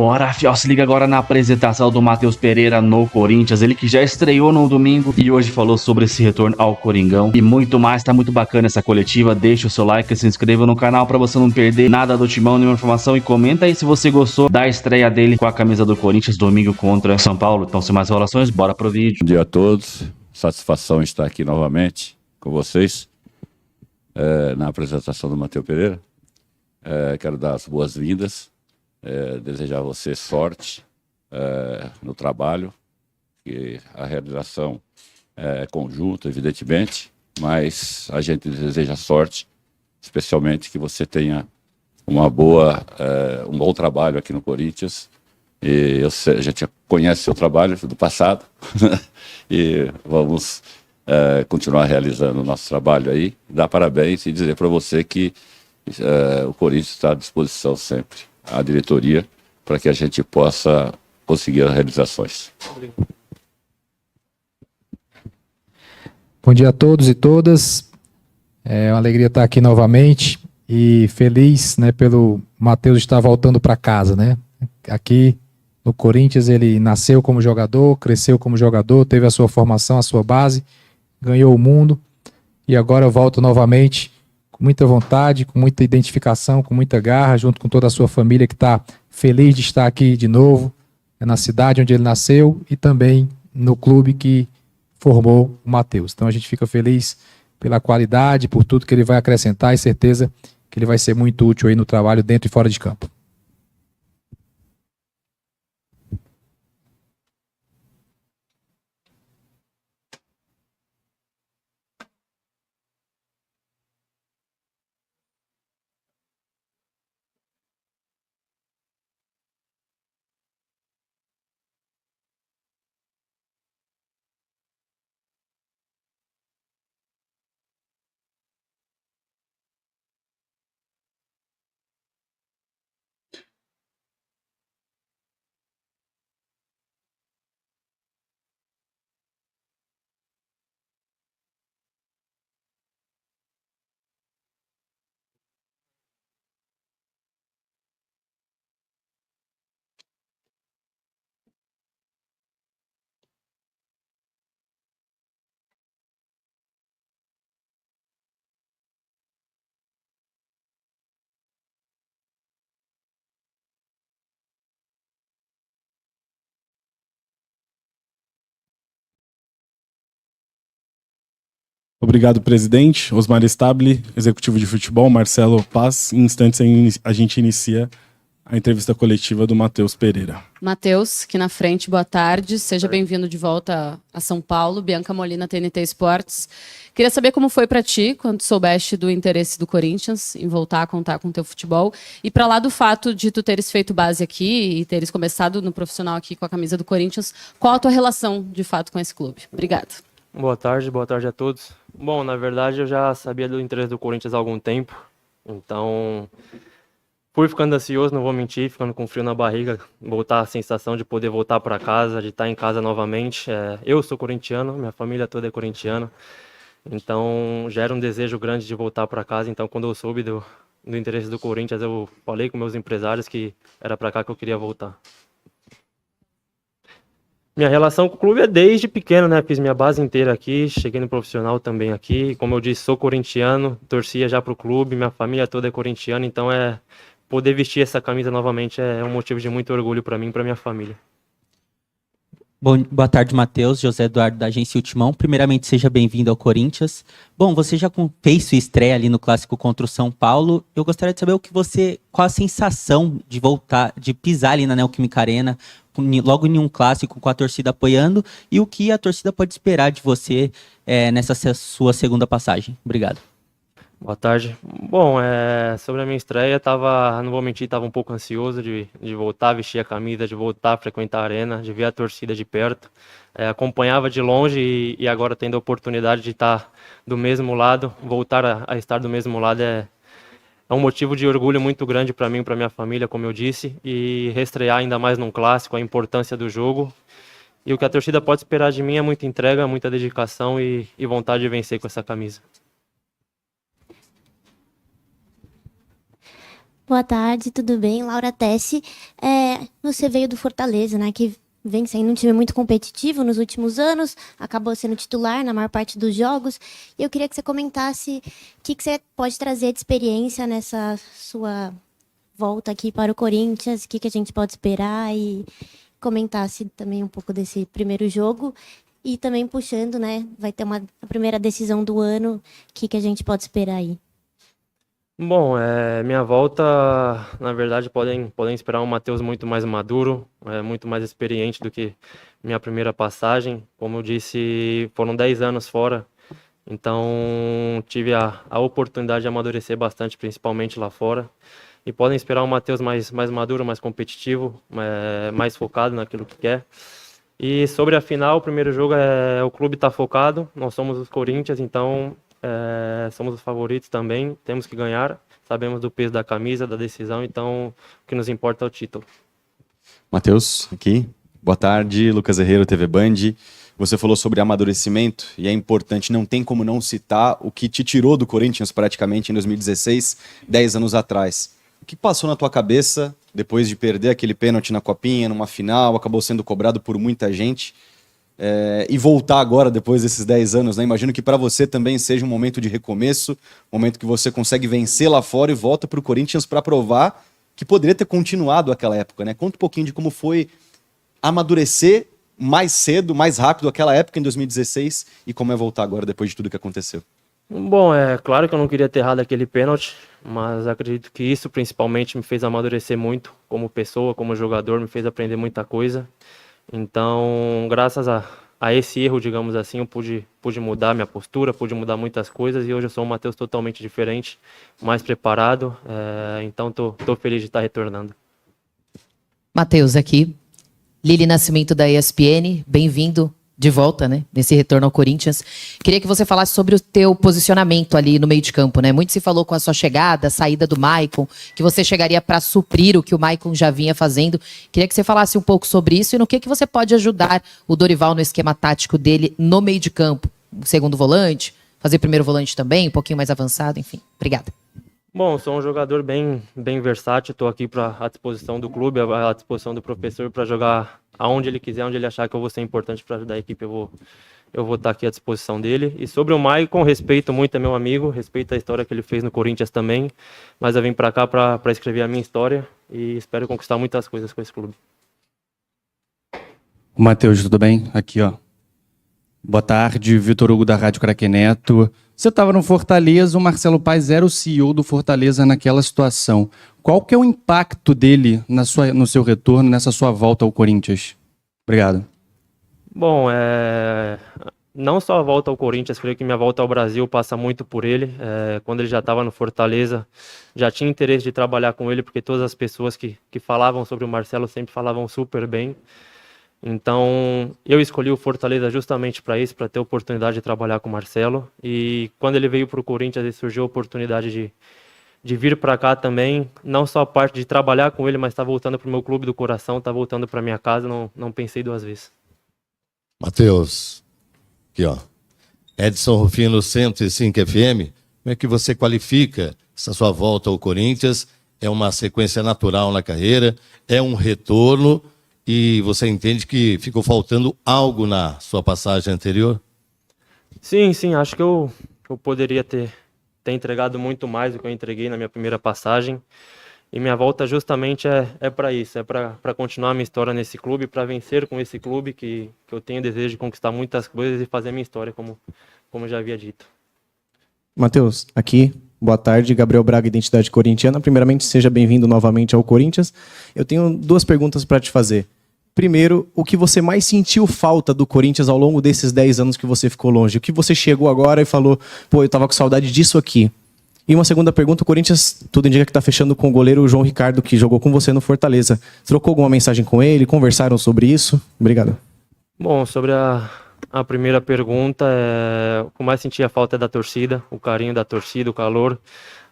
Bora, fiel, se liga agora na apresentação do Matheus Pereira no Corinthians, ele que já estreou no domingo e hoje falou sobre esse retorno ao Coringão e muito mais. Tá muito bacana essa coletiva, deixa o seu like, se inscreva no canal pra você não perder nada do Timão, nenhuma informação, e comenta aí se você gostou da estreia dele com a camisa do Corinthians domingo contra São Paulo. Então, sem mais enrolações, bora pro vídeo. Bom dia a todos, satisfação estar aqui novamente com vocês na apresentação do Matheus Pereira. Quero dar as boas-vindas, desejar a você sorte no trabalho, que a realização é conjunta, evidentemente, mas a gente deseja sorte, especialmente que você tenha um bom trabalho aqui no Corinthians. E a gente conhece seu trabalho do passado e vamos continuar realizando o nosso trabalho aí, dar parabéns e dizer para você que o Corinthians está à disposição sempre, a diretoria, para que a gente possa conseguir as realizações. Bom dia a todos e todas, é uma alegria estar aqui novamente e feliz, né, pelo Matheus estar voltando para casa, né? Aqui no Corinthians ele nasceu como jogador, cresceu como jogador, teve a sua formação, a sua base, ganhou o mundo e agora volta novamente com muita vontade, com muita identificação, com muita garra, junto com toda a sua família que está feliz de estar aqui de novo, na cidade onde ele nasceu e também no clube que formou o Matheus. Então a gente fica feliz pela qualidade, por tudo que ele vai acrescentar e certeza que ele vai ser muito útil aí no trabalho dentro e fora de campo. Obrigado, presidente. Osmar Stabile, executivo de futebol, Marcelo Paz. Em instantes a gente inicia a entrevista coletiva do Matheus Pereira. Matheus, aqui na frente, boa tarde. Seja bem-vindo de volta a São Paulo. Bianca Molina, TNT Esportes. Queria saber como foi para ti quando soubeste do interesse do Corinthians em voltar a contar com o teu futebol. E para lá do fato de tu teres feito base aqui e teres começado no profissional aqui com a camisa do Corinthians, qual a tua relação de fato com esse clube? Obrigada. Boa tarde a todos. Bom, na verdade eu já sabia do interesse do Corinthians há algum tempo, então fui ficando ansioso, não vou mentir, ficando com frio na barriga, voltar a sensação de poder voltar para casa, de estar em casa novamente. Eu sou corintiano, minha família toda é corintiana, então já era um desejo grande de voltar para casa. Então quando eu soube do interesse do Corinthians, eu falei com meus empresários que era para cá que eu queria voltar. Minha relação com o clube é desde pequeno, né? Fiz minha base inteira aqui, cheguei no profissional também aqui. Como eu disse, sou corintiano, torcia já pro clube, minha família toda é corintiana, então poder vestir essa camisa novamente é um motivo de muito orgulho para mim e para minha família. Bom, boa tarde, Matheus. José Eduardo, da agência Timão. Primeiramente, seja bem-vindo ao Corinthians. Bom, você já fez sua estreia ali no clássico contra o São Paulo. Eu gostaria de saber qual a sensação de voltar, de pisar ali na Neoquímica Arena, logo em um clássico com a torcida apoiando, e o que a torcida pode esperar de você nessa sua segunda passagem. Obrigado. Boa tarde. Bom, sobre a minha estreia, não vou mentir, estava um pouco ansioso de voltar a vestir a camisa, de voltar a frequentar a arena, de ver a torcida de perto. Acompanhava de longe e agora tendo a oportunidade de estar do mesmo lado, voltar a estar do mesmo lado é um motivo de orgulho muito grande para mim e para minha família, como eu disse, e reestrear ainda mais num clássico, a importância do jogo. E o que a torcida pode esperar de mim é muita entrega, muita dedicação e vontade de vencer com essa camisa. Boa tarde, tudo bem? Laura Tessi. Você veio do Fortaleza, né? Que vem sendo um time muito competitivo nos últimos anos, acabou sendo titular na maior parte dos jogos. E eu queria que você comentasse o que você pode trazer de experiência nessa sua volta aqui para o Corinthians, o que a gente pode esperar e comentasse também um pouco desse primeiro jogo. E também puxando, né? Vai ter a primeira decisão do ano, o que a gente pode esperar aí? Bom, minha volta, na verdade, podem esperar um Matheus muito mais maduro, muito mais experiente do que minha primeira passagem. Como eu disse, foram 10 anos fora, então tive a oportunidade de amadurecer bastante, principalmente lá fora. E podem esperar um Matheus mais maduro, mais competitivo, mais focado naquilo que quer. E sobre a final, o primeiro jogo o clube está focado, nós somos os Corinthians, então somos os favoritos também, temos que ganhar, sabemos do peso da camisa, da decisão, então o que nos importa é o título. Matheus, aqui. Boa tarde, Lucas Herrero, TV Band. Você falou sobre amadurecimento e é importante, não tem como não citar o que te tirou do Corinthians praticamente em 2016, 10 anos atrás. O que passou na tua cabeça depois de perder aquele pênalti na Copinha, numa final, acabou sendo cobrado por muita gente, e voltar agora depois desses 10 anos, né? Imagino que para você também seja um momento de recomeço, um momento que você consegue vencer lá fora e volta para o Corinthians para provar que poderia ter continuado aquela época, né? Conta um pouquinho de como foi amadurecer mais cedo, mais rápido aquela época em 2016 e como é voltar agora depois de tudo que aconteceu. Bom, é claro que eu não queria ter errado aquele pênalti, mas acredito que isso principalmente me fez amadurecer muito como pessoa, como jogador, me fez aprender muita coisa. Então, graças a esse erro, digamos assim, eu pude mudar minha postura, pude mudar muitas coisas e hoje eu sou um Matheus totalmente diferente, mais preparado, então tô feliz de estar retornando. Matheus, aqui, Lili Nascimento da ESPN, bem-vindo de volta, né, nesse retorno ao Corinthians. Queria que você falasse sobre o teu posicionamento ali no meio de campo, né? Muito se falou com a sua chegada, a saída do Maicon, que você chegaria para suprir o que o Maicon já vinha fazendo. Queria que você falasse um pouco sobre isso e no que você pode ajudar o Dorival no esquema tático dele no meio de campo. Segundo volante, fazer primeiro volante também, um pouquinho mais avançado, enfim. Obrigada. Bom, sou um jogador bem versátil, estou aqui à disposição do clube, à disposição do professor para jogar aonde ele quiser, onde ele achar que eu vou ser importante para ajudar a equipe, eu vou estar aqui à disposição dele. E sobre o Maicon, respeito muito, é meu amigo, respeito a história que ele fez no Corinthians também, mas eu vim para cá para escrever a minha história e espero conquistar muitas coisas com esse clube. Matheus, tudo bem? Aqui, ó. Boa tarde, Vitor Hugo da Rádio Craque Neto. Você estava no Fortaleza, o Marcelo Paes era o CEO do Fortaleza naquela situação. Qual que é o impacto dele no seu retorno, nessa sua volta ao Corinthians? Obrigado. Bom, não só a volta ao Corinthians, creio que minha volta ao Brasil passa muito por ele. Quando ele já estava no Fortaleza, já tinha interesse de trabalhar com ele, porque todas as pessoas que falavam sobre o Marcelo sempre falavam super bem. Então, eu escolhi o Fortaleza justamente para isso, para ter a oportunidade de trabalhar com o Marcelo. E quando ele veio para o Corinthians, surgiu a oportunidade de vir para cá também. Não só a parte de trabalhar com ele, mas está voltando para o meu clube do coração, está voltando para minha casa, não pensei duas vezes. Matheus, aqui ó, Edson Rufino 105 FM, como é que você qualifica essa sua volta ao Corinthians? É uma sequência natural na carreira, é um retorno, e você entende que ficou faltando algo na sua passagem anterior? Sim, acho que eu poderia ter entregado muito mais do que eu entreguei na minha primeira passagem. E minha volta justamente é para isso, é para continuar a minha história nesse clube, para vencer com esse clube que eu tenho desejo de conquistar muitas coisas e fazer a minha história, como eu já havia dito. Matheus, aqui. Boa tarde, Gabriel Braga, Identidade Corintiana. Primeiramente, seja bem-vindo novamente ao Corinthians. Eu tenho duas perguntas para te fazer. Primeiro, o que você mais sentiu falta do Corinthians ao longo desses 10 anos que você ficou longe? O que você chegou agora e falou, pô, eu tava com saudade disso aqui? E uma segunda pergunta, o Corinthians, tudo indica que tá fechando com o goleiro João Ricardo, que jogou com você no Fortaleza. Trocou alguma mensagem com ele? Conversaram sobre isso? Obrigado. Bom, sobre a primeira pergunta, o que eu mais sentia falta é da torcida, o carinho da torcida, o calor,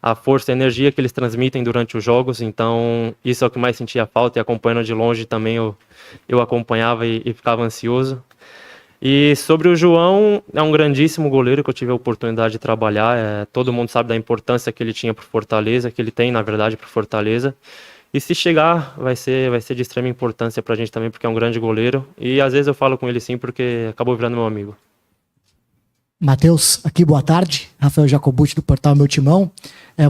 a força, a energia que eles transmitem durante os jogos. Então, isso é o que mais sentia falta, e acompanhando de longe também eu acompanhava e ficava ansioso. E sobre o João, é um grandíssimo goleiro que eu tive a oportunidade de trabalhar. Todo mundo sabe da importância que ele tinha para o Fortaleza, que ele tem, na verdade, para o Fortaleza. E se chegar, vai ser de extrema importância pra gente também, porque é um grande goleiro. E às vezes eu falo com ele sim, porque acabou virando meu amigo. Matheus, aqui boa tarde. Rafael Jacobucci do portal Meu Timão.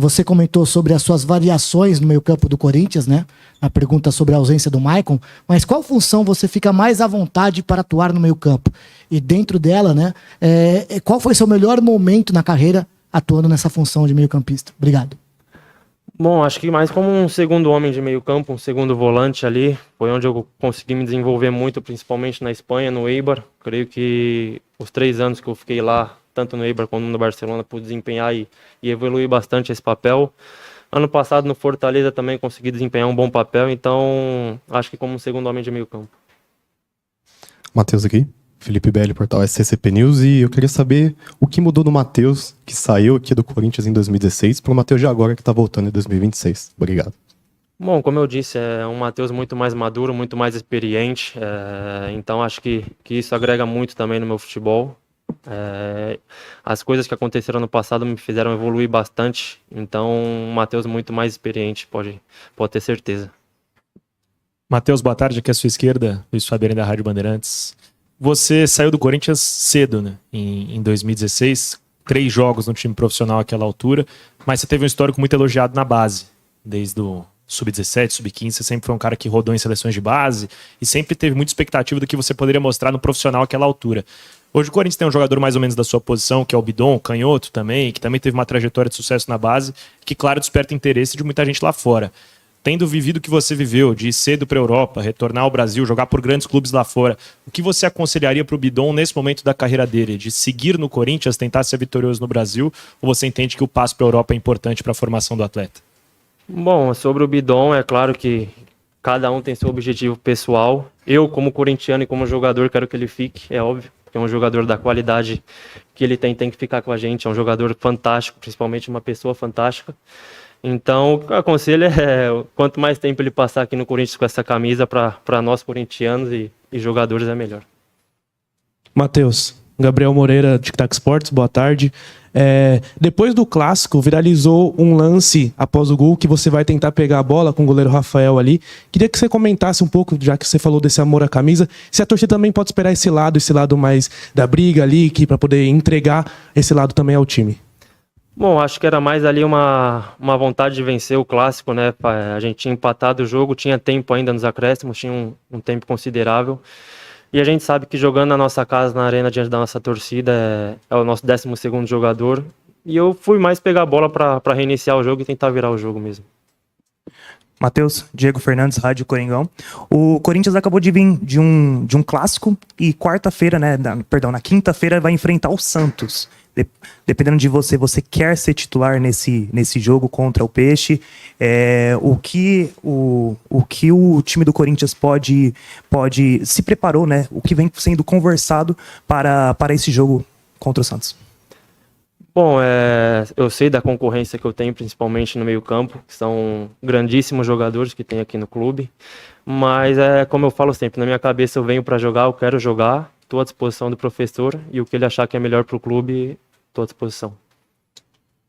Você comentou sobre as suas variações no meio-campo do Corinthians, né? A pergunta sobre a ausência do Maicon. Mas qual função você fica mais à vontade para atuar no meio-campo? E dentro dela, né? Qual foi seu melhor momento na carreira atuando nessa função de meio-campista? Obrigado. Bom, acho que mais como um segundo homem de meio campo, um segundo volante ali, foi onde eu consegui me desenvolver muito, principalmente na Espanha, no Eibar. Creio que os 3 anos que eu fiquei lá, tanto no Eibar como no Barcelona, pude desempenhar e evoluir bastante esse papel. Ano passado no Fortaleza também consegui desempenhar um bom papel, então acho que como um segundo homem de meio campo. Matheus aqui. Felipe Belli, portal SCCP News, e eu queria saber o que mudou do Matheus, que saiu aqui do Corinthians em 2016, para o Matheus de agora, que está voltando em 2026. Obrigado. Bom, como eu disse, é um Matheus muito mais maduro, muito mais experiente, então acho que isso agrega muito também no meu futebol. As coisas que aconteceram no passado me fizeram evoluir bastante, então um Matheus muito mais experiente, pode ter certeza. Matheus, boa tarde, aqui à sua esquerda, Luiz Fabiano da Rádio Bandeirantes. Você saiu do Corinthians cedo, né? Em 2016, 3 jogos no time profissional àquela altura, mas você teve um histórico muito elogiado na base, desde o sub-17, sub-15, você sempre foi um cara que rodou em seleções de base e sempre teve muita expectativa do que você poderia mostrar no profissional àquela altura. Hoje o Corinthians tem um jogador mais ou menos da sua posição, que é o Bidon, canhoto também, que também teve uma trajetória de sucesso na base, que claro desperta interesse de muita gente lá fora. Tendo vivido o que você viveu, de ir cedo para a Europa, retornar ao Brasil, jogar por grandes clubes lá fora, o que você aconselharia para o Bidon nesse momento da carreira dele? De seguir no Corinthians, tentar ser vitorioso no Brasil, ou você entende que o passo para a Europa é importante para a formação do atleta? Bom, sobre o Bidon, é claro que cada um tem seu objetivo pessoal. Eu, como corintiano e como jogador, quero que ele fique, é óbvio, porque é um jogador da qualidade que ele tem que ficar com a gente, é um jogador fantástico, principalmente uma pessoa fantástica. Então, o que eu aconselho quanto mais tempo ele passar aqui no Corinthians com essa camisa, para nós corintianos e jogadores é melhor. Matheus, Gabriel Moreira, de Tic-Tac Sports, boa tarde. Depois do clássico, viralizou um lance após o gol que você vai tentar pegar a bola com o goleiro Rafael ali. Queria que você comentasse um pouco, já que você falou desse amor à camisa, se a torcida também pode esperar esse lado mais da briga ali, para poder entregar esse lado também ao time. Bom, acho que era mais ali uma vontade de vencer o clássico, né? A gente tinha empatado o jogo, tinha tempo ainda nos acréscimos, tinha um tempo considerável. E a gente sabe que jogando na nossa casa, na arena, diante da nossa torcida, é o nosso 12º jogador. E eu fui mais pegar a bola para reiniciar o jogo e tentar virar o jogo mesmo. Matheus, Diego Fernandes, Rádio Coringão. O Corinthians acabou de vir de um clássico e quarta-feira, na quinta-feira vai enfrentar o Santos. Dependendo de você quer ser titular nesse jogo contra o Peixe? O que o time do Corinthians pode se preparou, né? O que vem sendo conversado para esse jogo contra o Santos? Bom, eu sei da concorrência que eu tenho, principalmente no meio-campo, que são grandíssimos jogadores que tem aqui no clube. Mas como eu falo sempre, na minha cabeça eu venho para jogar, eu quero jogar. Estou à disposição do professor e o que ele achar que é melhor para o clube, estou à disposição.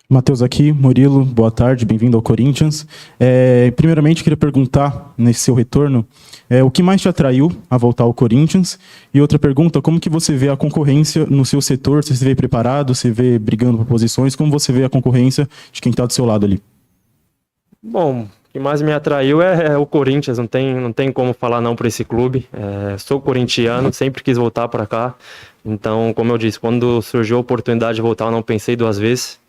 Matheus aqui, Murilo, boa tarde, bem-vindo ao Corinthians. Primeiramente, queria perguntar, nesse seu retorno, o que mais te atraiu a voltar ao Corinthians? E outra pergunta, como que você vê a concorrência no seu setor? Você se vê preparado, você vê brigando por posições? Como você vê a concorrência de quem está do seu lado ali? Bom, o que mais me atraiu é o Corinthians, não tem como falar não para esse clube. Sou corintiano, sempre quis voltar para cá. Então, como eu disse, quando surgiu a oportunidade de voltar, eu não pensei 2 vezes.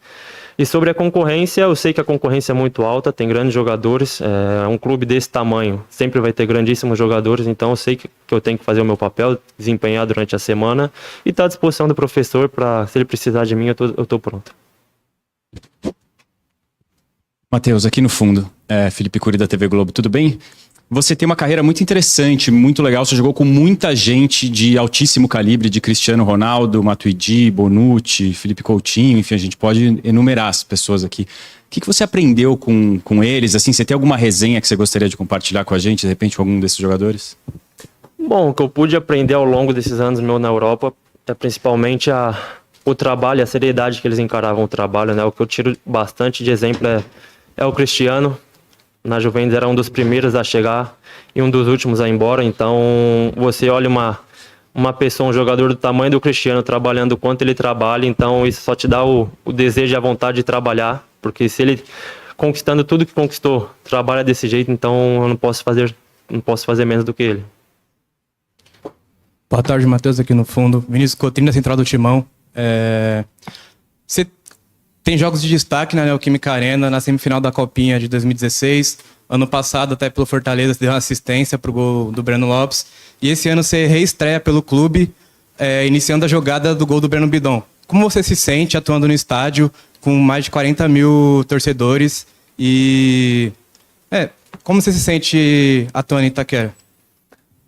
E sobre a concorrência, eu sei que a concorrência é muito alta, tem grandes jogadores. Um clube desse tamanho sempre vai ter grandíssimos jogadores, então eu sei que eu tenho que fazer o meu papel, desempenhar durante a semana e estar à disposição do professor para, se ele precisar de mim, eu tô pronto. Matheus, aqui no fundo, Felipe Cury da TV Globo, tudo bem? Você tem uma carreira muito interessante, muito legal, você jogou com muita gente de altíssimo calibre, de Cristiano Ronaldo, Matuidi, Bonucci, Felipe Coutinho, enfim, a gente pode enumerar as pessoas aqui. O que você aprendeu com eles? Assim, você tem alguma resenha que você gostaria de compartilhar com a gente, de repente, com algum desses jogadores? Bom, o que eu pude aprender ao longo desses anos meu na Europa é principalmente o trabalho, a seriedade que eles encaravam o trabalho, né? O que eu tiro bastante de exemplo é o Cristiano. na Juventus era um dos primeiros a chegar e um dos últimos a ir embora. Então, você olha uma pessoa, um jogador do tamanho do Cristiano, trabalhando o quanto ele trabalha, então isso só te dá o desejo e a vontade de trabalhar, porque se ele, conquistando tudo que conquistou, trabalha desse jeito, então eu não posso fazer menos do que ele. Boa tarde, Matheus, aqui no fundo. Vinícius Coutinho, da Central do Timão. Você tem jogos de destaque na Neoquímica Arena, na semifinal da Copinha de 2016. Ano passado, até pelo Fortaleza, você deu uma assistência para o gol do Breno Lopes. E esse ano você reestreia pelo clube, iniciando a jogada do gol do Breno Bidon. Como você se sente atuando no estádio com mais de 40 mil torcedores? E como você se sente atuando em Itaquera?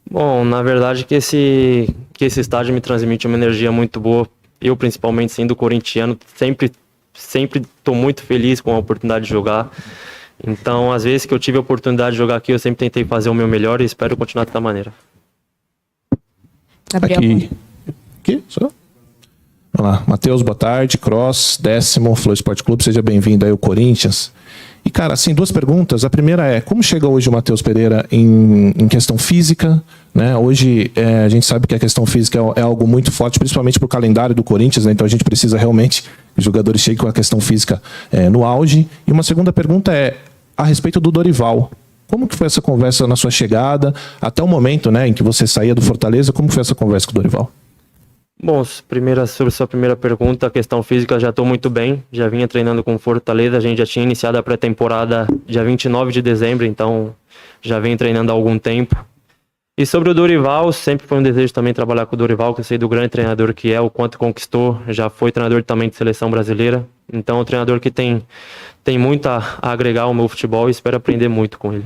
Bom, na verdade que esse estádio me transmite uma energia muito boa. Eu, principalmente, sendo corintiano, sempre estou muito feliz com a oportunidade de jogar. Então, às vezes que eu tive a oportunidade de jogar aqui, eu sempre tentei fazer o meu melhor e espero continuar dessa maneira. Gabriel. Aqui, só. Vamos lá, Matheus, boa tarde, Cross, 10º, Flow Esporte Clube, seja bem-vindo aí ao Corinthians. E, cara, assim, 2 perguntas. A primeira é, como chega hoje o Matheus Pereira em questão física, né? Hoje a gente sabe que a questão física é algo muito forte, principalmente para o calendário do Corinthians, né? Então a gente precisa realmente que os jogadores cheguem com a questão física no auge. E uma segunda pergunta é a respeito do Dorival. Como que foi essa conversa na sua chegada, até o momento, né, em que você saía do Fortaleza, como foi essa conversa com o Dorival? Bom, sobre sua primeira pergunta, a questão física, já estou muito bem, já vinha treinando com Fortaleza, a gente já tinha iniciado a pré-temporada dia 29 de dezembro, então já vem treinando há algum tempo. E sobre o Dorival, sempre foi um desejo também trabalhar com o Dorival, que eu sei do grande treinador que é, o quanto conquistou, já foi treinador também de seleção brasileira, então é um treinador que tem muito a agregar ao meu futebol e espero aprender muito com ele.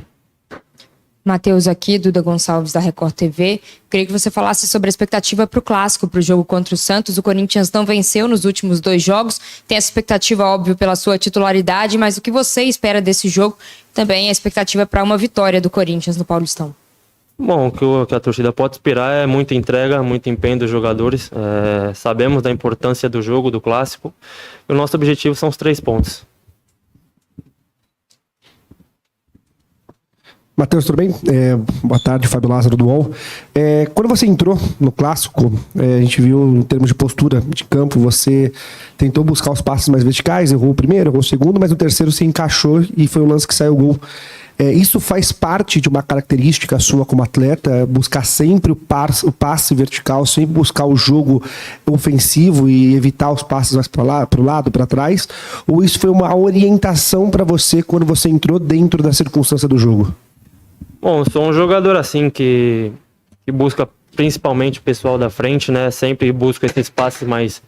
Matheus aqui, Duda Gonçalves da Record TV. Queria que você falasse sobre a expectativa para o Clássico, para o jogo contra o Santos. O Corinthians não venceu nos últimos 2 jogos. Tem essa expectativa, óbvio, pela sua titularidade, mas o que você espera desse jogo? Também a expectativa para uma vitória do Corinthians no Paulistão. Bom, o que a torcida pode esperar é muita entrega, muito empenho dos jogadores. Sabemos da importância do jogo, do Clássico. E o nosso objetivo são os 3 pontos. Matheus, tudo bem? Boa tarde, Fábio Lázaro do UOL. Quando você entrou no Clássico, a gente viu em termos de postura de campo, você tentou buscar os passes mais verticais, errou o primeiro, errou o segundo, mas no terceiro se encaixou e foi o lance que saiu o gol. Isso faz parte de uma característica sua como atleta, buscar sempre o passe vertical, sempre buscar o jogo ofensivo e evitar os passes mais para o lado, para trás? Ou isso foi uma orientação para você quando você entrou dentro da circunstância do jogo? Bom, sou um jogador assim que busca principalmente o pessoal da frente, né? Sempre busco esses passes mais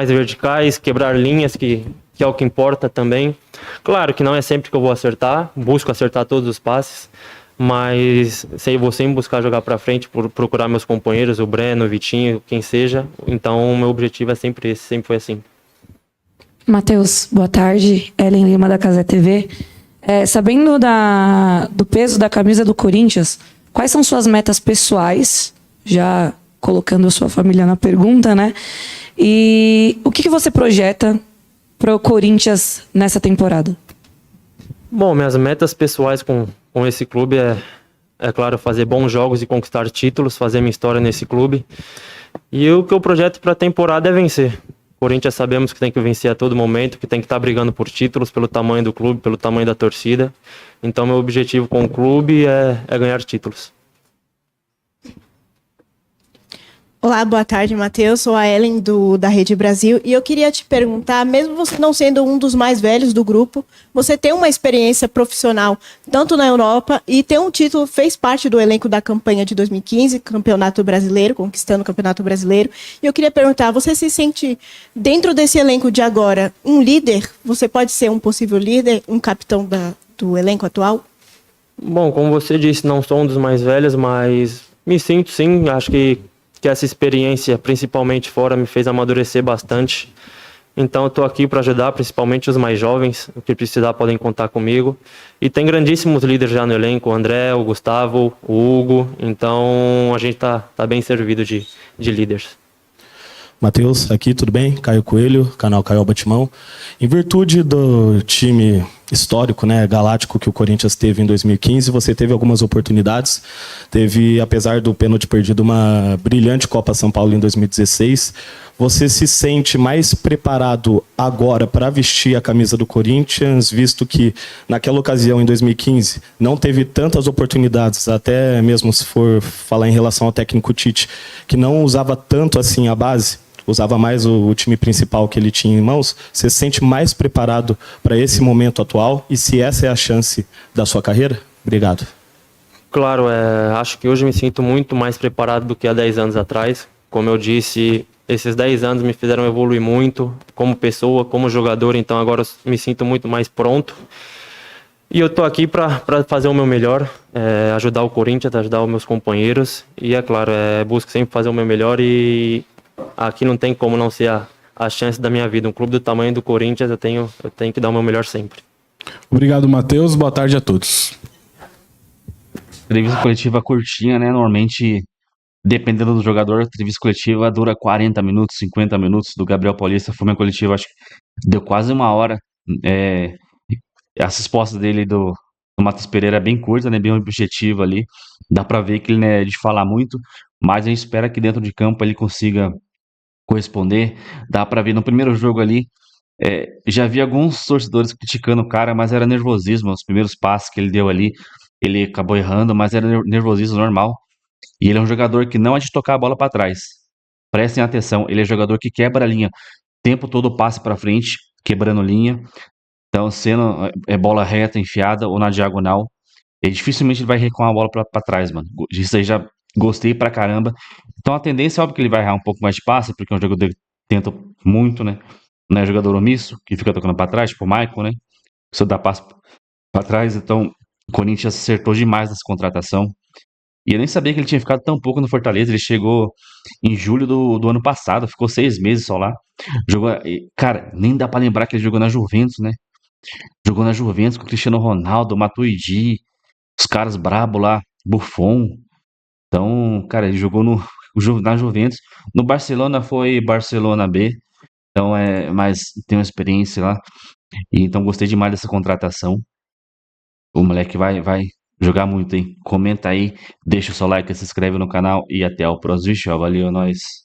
verticais, quebrar linhas, que é o que importa também. Claro que não é sempre que eu vou acertar, busco acertar todos os passes, mas vou sempre buscar jogar para frente, procurar meus companheiros, o Breno, o Vitinho, quem seja. Então, o meu objetivo é sempre esse, sempre foi assim. Matheus, boa tarde. Ellen Lima, da Casé TV. Sabendo do peso da camisa do Corinthians, quais são suas metas pessoais? Já colocando a sua família na pergunta, né? E o que você projeta para o Corinthians nessa temporada? Bom, minhas metas pessoais com esse clube é claro, fazer bons jogos e conquistar títulos, fazer minha história nesse clube. E o que eu projeto para a temporada é vencer. Corinthians sabemos que tem que vencer a todo momento, que tem que estar brigando por títulos, pelo tamanho do clube, pelo tamanho da torcida. Então, meu objetivo com o clube é ganhar títulos. Olá, boa tarde, Matheus. Sou a Ellen da Rede Brasil e eu queria te perguntar, mesmo você não sendo um dos mais velhos do grupo, você tem uma experiência profissional tanto na Europa e tem um título, fez parte do elenco da campanha de 2015, Campeonato Brasileiro, conquistando o Campeonato Brasileiro. E eu queria perguntar, você se sente dentro desse elenco de agora um líder? Você pode ser um possível líder, um capitão do elenco atual? Bom, como você disse, não sou um dos mais velhos, mas me sinto sim, acho que essa experiência, principalmente fora, me fez amadurecer bastante. Então eu estou aqui para ajudar, principalmente os mais jovens. O que precisar podem contar comigo. E tem grandíssimos líderes já no elenco, o André, o Gustavo, o Hugo. Então a gente tá bem servido de líderes. Matheus, aqui, tudo bem? Caio Coelho, canal Caio Batimão. Em virtude do time histórico, né, galáctico que o Corinthians teve em 2015, você teve algumas oportunidades. Teve, apesar do pênalti perdido, uma brilhante Copa São Paulo em 2016. Você se sente mais preparado agora para vestir a camisa do Corinthians, visto que naquela ocasião, em 2015, não teve tantas oportunidades, até mesmo se for falar em relação ao técnico Tite, que não usava tanto assim a base, usava mais o time principal que ele tinha em mãos. Você se sente mais preparado para esse momento atual? E se essa é a chance da sua carreira? Obrigado. Claro, acho que hoje me sinto muito mais preparado do que há 10 anos atrás. Como eu disse, esses 10 anos me fizeram evoluir muito como pessoa, como jogador, então agora eu me sinto muito mais pronto. E eu estou aqui para fazer o meu melhor, ajudar o Corinthians, ajudar os meus companheiros. E é claro, busco sempre fazer o meu melhor e aqui não tem como não ser a chance da minha vida. Um clube do tamanho do Corinthians, eu tenho que dar o meu melhor sempre. Obrigado, Matheus. Boa tarde a todos. Entrevista coletiva curtinha, né? Normalmente, dependendo do jogador, a entrevista coletiva dura 40 minutos, 50 minutos. Do Gabriel Paulista foi uma coletiva, acho que deu quase 1 hora. As respostas dele do Matheus Pereira é bem curta, né? Bem objetiva ali. Dá pra ver que ele não é de falar muito, mas a gente espera que dentro de campo ele consiga corresponder. Dá pra ver no primeiro jogo ali, já vi alguns torcedores criticando o cara, mas era nervosismo. Os primeiros passes que ele deu ali, ele acabou errando, mas era nervosismo normal. E ele é um jogador que não é de tocar a bola para trás. Prestem atenção, ele é um jogador que quebra a linha. O tempo todo passe para frente, quebrando linha. Então, sendo bola reta, enfiada ou na diagonal, ele dificilmente vai recuar a bola para trás, mano. Isso aí já gostei pra caramba. Então, a tendência é óbvio que ele vai errar um pouco mais de passe, porque é um jogador que tenta muito, né? Não é jogador omisso, que fica tocando para trás, tipo o Michael, né? Só dá passe para trás. Então, o Corinthians acertou demais nessa contratação. E eu nem sabia que ele tinha ficado tão pouco no Fortaleza. Ele chegou em julho do ano passado, ficou 6 meses só lá. Jogou, cara, nem dá pra lembrar que ele jogou na Juventus, né? Jogou na Juventus com o Cristiano Ronaldo, Matuidi, os caras brabo lá, Buffon. Então, cara, ele jogou na Juventus. No Barcelona foi Barcelona B. Então, mas tem uma experiência lá. E então gostei demais dessa contratação. O moleque vai jogar muito, hein? Comenta aí, deixa o seu like, se inscreve no canal e até o próximo vídeo. Valeu, nós.